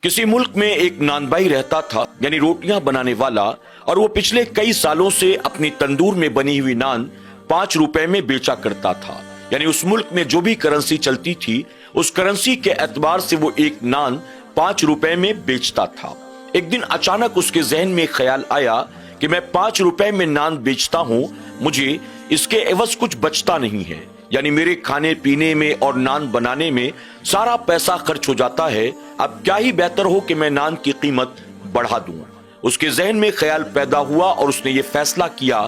किसी मुल्क में एक नानबाई रहता था, यानी रोटियां बनाने वाला, और वो पिछले कई सालों से अपनी तंदूर में बनी हुई नान 5 रुपए में बेचा करता था। यानी उस मुल्क में जो भी करेंसी चलती थी, उस करेंसी के एतबार से वो एक नान 5 रुपए में बेचता था। एक दिन अचानक उसके जहन में ख्याल आया कि मैं 5 रुपए में नान बेचता हूँ, मुझे इसके एवज कुछ बचता नहीं है। यानी मेरे खाने पीने में और नान बनाने में सारा पैसा खर्च हो जाता है। अब क्या ही बेहतर हो कि मैं नान की कीमत बढ़ा दूं। उसके जहन में ख्याल पैदा हुआ और उसने ये फैसला किया,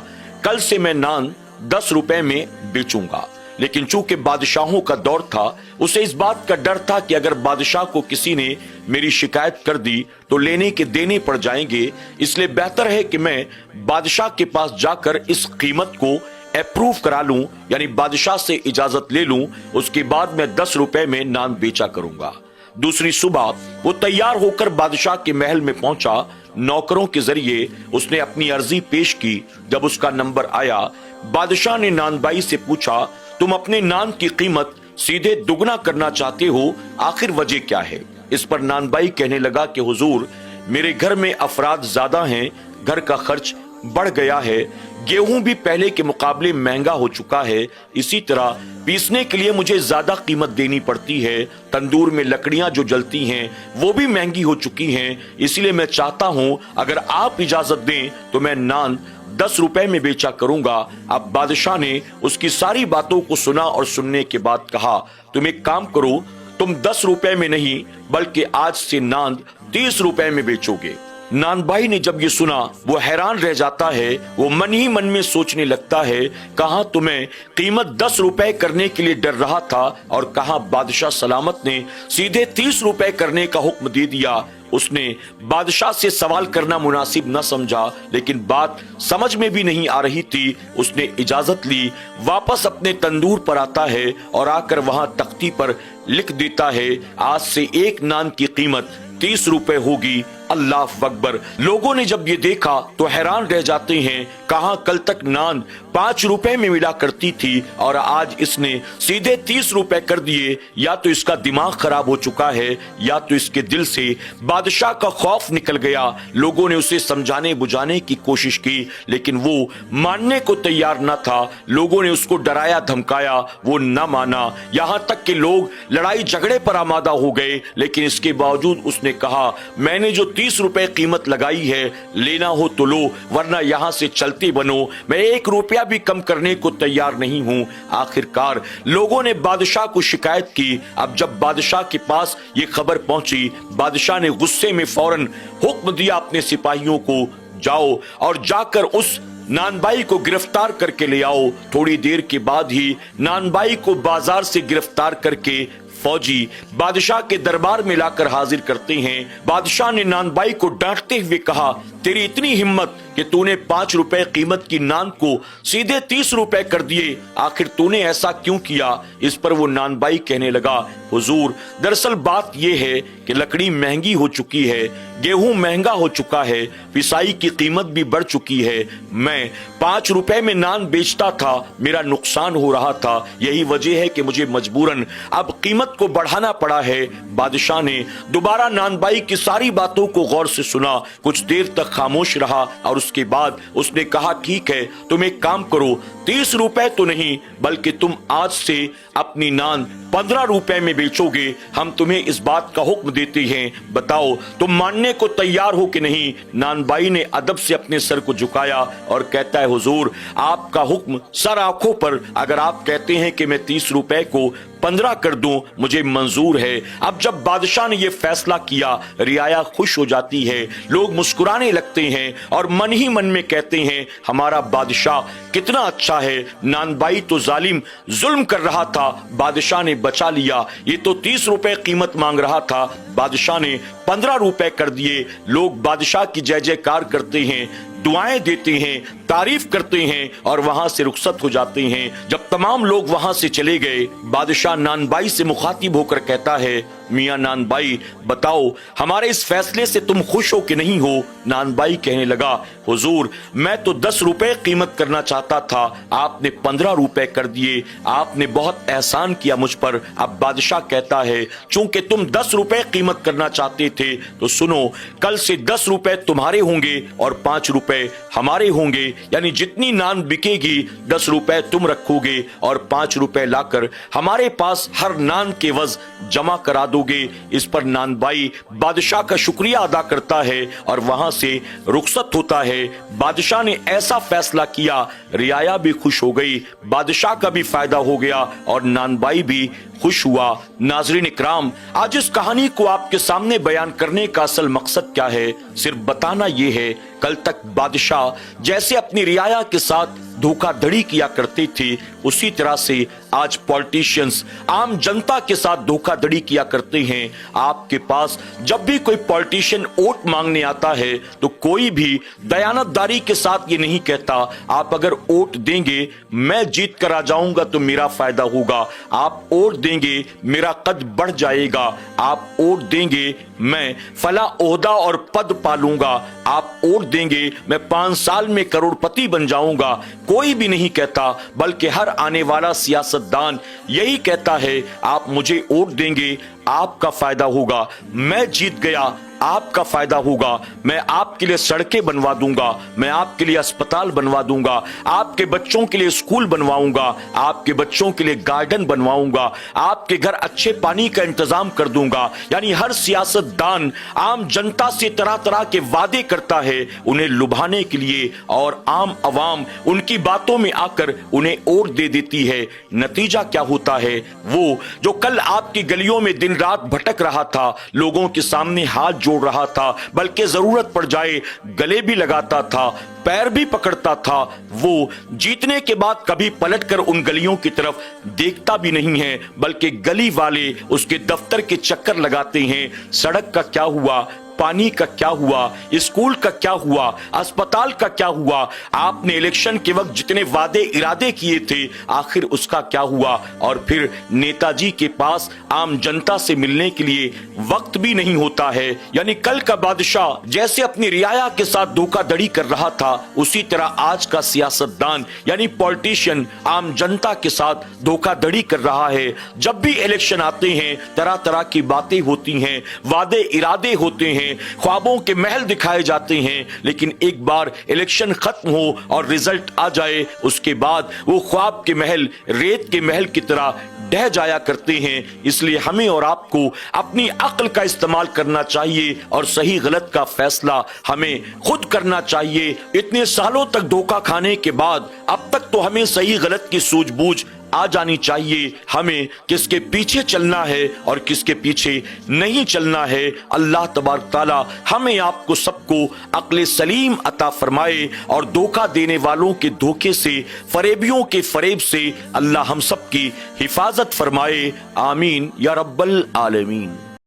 कल से मैं नान 10 रुपए में बेचूंगा। लेकिन चूंकि बादशाहों का दौर था, उसे इस बात का डर था कि अगर बादशाह को किसी ने मेरी शिकायत कर दी तो लेने के देने पड़ जाएंगे। इसलिए बेहतर है कि मैं बादशाह के पास जाकर इस कीमत को अप्रूव करा लूं, यानी बादशाह से इजाजत ले लूं। उसके बाद मैं 10 रुपए में नान बेचा करूंगा। दूसरी सुबह वो तैयार होकर बादशाह के महल में पहुंचा। नौकरों के जरिए उसने अपनी अर्जी पेश की। जब उसका नंबर आया, बादशाह ने नानबाई से पूछा, तुम अपने नान की कीमत सीधे दुगना करना चाहते हो, आखिर वजह क्या है? इस पर नानबाई कहने लगा कि हुजूर, मेरे घर में अफराद ज्यादा हैं, घर का खर्च बढ़ गया है, गेहूं भी पहले के मुकाबले महंगा हो चुका है, इसी तरह पीसने के लिए मुझे ज्यादा कीमत देनी पड़ती है, तंदूर में लकड़ियां जो जलती हैं वो भी महंगी हो चुकी हैं। इसलिए मैं चाहता हूं अगर आप इजाजत दें तो मैं नान 10 रुपए में बेचा करूंगा। अब बादशाह ने उसकी सारी बातों को सुना और सुनने के बाद कहा, तुम एक काम करो, तुम 10 रुपए में नहीं बल्कि आज से नान 30 रुपए में बेचोगे। नानबाई ने जब ये सुना, वो हैरान रह जाता है। वो मन ही मन में सोचने लगता है, कहां तुम्हें कीमत 10 रुपए करने के लिए डर रहा था और कहां बादशाह सलामत ने सीधे 30 रुपए करने का हुक्म दे दिया। उसने बादशाह से सवाल करना मुनासिब न समझा, लेकिन बात समझ में भी नहीं आ रही थी। उसने इजाजत ली, वापस अपने तंदूर पर आता है और आकर वहां तख्ती पर लिख देता है, आज से एक नान की कीमत 30 रुपए होगी। अल्लाह अकबर। लोगों ने जब ये देखा तो हैरान रह जाते हैं, कहां कल तक नान 5 रुपए में मिला करती थी और आज इसने सीधे 30 रुपए कर दिए। या तो इसका दिमाग खराब हो चुका है या तो इसके दिल से बादशाह का खौफ निकल गया। लोगों ने उसे समझाने बुझाने की कोशिश की, लेकिन वो मानने को तैयार न था। लोगों ने उसको डराया धमकाया, वो न माना। यहां तक कि लोग लड़ाई झगड़े पर आमादा हो गए, लेकिन इसके बावजूद उसने कहा, मैंने जो 30 रुपए कीमत लगाई है, लेना हो तो लो, वरना यहां से चलते बनो। मैं 1 रुपया भी कम करने को तैयार नहीं हूं। आखिरकार लोगों ने बादशाह को शिकायत की। अब जब बादशाह के पास ये खबर पहुंची, बादशाह ने गुस्से में फौरन हुक्म दिया अपने सिपाहियों को, जाओ और जाकर उस नानबाई को गिरफ्तार करके ले आओ। थोड़ी देर के बाद ही नानबाई को बाजार से गिरफ्तार करके फौजी बादशाह के दरबार में लाकर हाजिर करते हैं। बादशाह ने नानबाई को डांटते हुए कहा, तेरी इतनी हिम्मत कि तूने 5 रुपए कीमत की नान को सीधे 30 रुपए कर दिए, आखिर तूने ऐसा क्यों किया? इस पर वो नानबाई कहने लगा, हुजूर, दरअसल बात यह है कि लकड़ी महंगी हो चुकी है, गेहूं महंगा हो चुका है, पिसाई की कीमत भी बढ़ चुकी है। मैं 5 रुपए में नान बेचता था, मेरा नुकसान हो रहा था, यही वजह है कि मुझे मजबूरन अब कीमत को बढ़ाना पड़ा है। बादशाह ने दोबारा नानबाई की सारी बातों को गौर से सुना, कुछ देर तक खामोश रहा और उसके बाद उसने कहा, ठीक है, तुम एक काम करो, 30 रुपए तो नहीं बल्कि तुम आज से अपनी नान 15 रुपए में बेचोगे। हम तुम्हें इस बात का हुक्म देते हैं, बताओ तुम मानने को तैयार हो कि नहीं? नानबाई ने अदब से अपने सर को झुकाया और कहता है, हुजूर, आपका हुक्म सर आंखों पर। अगर आप कहते हैं कि मैं 30 रुपए को 15 कर दूं, मुझे मंजूर है। अब जब बादशाह ने यह फैसला किया, रियाया खुश हो जाती है, लोग मुस्कुराने लगते हैं और मन ही मन में कहते हैं, हमारा बादशाह कितना अच्छा है। नानबाई तो जालिम जुल्म कर रहा था, बादशाह ने बचा लिया। ये तो 30 रुपए कीमत मांग रहा था, बादशाह ने 15 रुपए कर दिए। लोग बादशाह की जय जयकार करते हैं। दुआएं देते हैं, तारीफ करते हैं और वहां से रुखसत हो जाते हैं। जब तमाम लोग वहां से चले गए, बादशाह नानबाई से मुखातिब होकर कहता है, मियां नानबाई बताओ हमारे इस फैसले से तुम खुश हो कि नहीं हो? नानबाई कहने लगा, हुजूर मैं तो 10 रुपए कीमत करना चाहता था, आपने 15 रुपए कर दिए, आपने बहुत एहसान किया मुझ पर। अब बादशाह कहता है, चूंकि तुम 10 रुपए कीमत करना चाहते थे तो सुनो, कल से 10 रुपए तुम्हारे होंगे और 5 रुपए हमारे होंगे, यानी जितनी नान बिकेगी 10 रुपए तुम रखोगे और 5 रुपए लाकर हमारे पास हर नान के वज जमा करा दोगे। इस पर नानबाई बादशाह का शुक्रिया अदा करता है और वहां से रुखसत होता है। बादशाह ने ऐसा फैसला किया, रियाया भी खुश हो गई, बादशाह का भी फायदा हो गया और नानबाई भी खुश हुआ। नाजरीन इकराम, आज इस कहानी को आपके सामने बयान करने का असल मकसद क्या है? सिर्फ बताना यह है, कल तक बादशाह जैसे अपनी रियाया के साथ धोखाधड़ी किया करते थे, उसी तरह से आज पॉलिटिशियंस आम जनता के साथ धोखाधड़ी किया करते हैं। आपके पास जब भी कोई पॉलिटिशियन वोट मांगने आता है तो कोई भी दयानतदारी के साथ ये नहीं कहता, आप अगर वोट देंगे मैं जीत कर आ जाऊंगा तो मेरा फायदा होगा, आप वोट देंगे मेरा कद बढ़ जाएगा, आप वोट देंगे मैं फला ओहदा और पद पालूंगा, आप वोट देंगे मैं 5 साल में करोड़पति बन जाऊंगा। कोई भी नहीं कहता, बल्कि हर आने वाला सियासतदान यही कहता है, आप मुझे वोट देंगे आपका फायदा होगा, मैं जीत गया आपका फायदा होगा, मैं आपके लिए सड़कें बनवा दूंगा, मैं आपके लिए अस्पताल बनवा दूंगा, आपके बच्चों के लिए स्कूल बनवाऊंगा, आपके बच्चों के लिए गार्डन बनवाऊंगा, आपके घर अच्छे पानी का इंतजाम कर दूंगा। यानी हर सियासतदान आम जनता से तरह तरह के वादे करता है उन्हें लुभाने के लिए, और आम अवाम उनकी बातों में आकर उन्हें वोट दे देती है। नतीजा क्या होता है? वो जो कल आपकी गलियों में दिन रात भटक रहा था, लोगों के सामने हाथ जोड़ रहा था, बल्कि जरूरत पड़ जाए गले भी लगाता था, पैर भी पकड़ता था, वो जीतने के बाद कभी पलटकर उन गलियों की तरफ देखता भी नहीं है, बल्कि गली वाले उसके दफ्तर के चक्कर लगाते हैं। सड़क का क्या हुआ, पानी का क्या हुआ, स्कूल का क्या हुआ, अस्पताल का क्या हुआ, आपने इलेक्शन के वक्त जितने वादे इरादे किए थे आखिर उसका क्या हुआ? और फिर नेताजी के पास आम जनता से मिलने के लिए वक्त भी नहीं होता है। यानी कल का बादशाह जैसे अपनी रियाया के साथ धोखाधड़ी कर रहा था, उसी तरह आज का सियासतदान यानी पॉलिटिशियन आम जनता के साथ धोखाधड़ी कर रहा है। जब भी इलेक्शन आते हैं तरह तरह की बातें होती हैं, वादे इरादे होते हैं, ख्वाबों के महल दिखाए जाते हैं, लेकिन एक बार इलेक्शन खत्म हो और रिजल्ट आ जाए, उसके बाद वो ख्वाब के महल रेत के महल की तरह ढह जाया करते हैं। इसलिए हमें और आपको अपनी अक्ल का इस्तेमाल करना चाहिए और सही गलत का फैसला हमें खुद करना चाहिए। इतने सालों तक धोखा खाने के बाद अब तक तो हमें सही गलत की सूझबूझ आ जानी चाहिए, हमें किसके पीछे चलना है और किसके पीछे नहीं चलना है। अल्लाह तबारक ताला हमें आपको सबको अक्ल सलीम अता फरमाए और धोखा देने वालों के धोखे से, फरेबियों के फरेब से अल्लाह हम सब की हिफाजत फरमाए। आमीन या रब्बल आलमीन।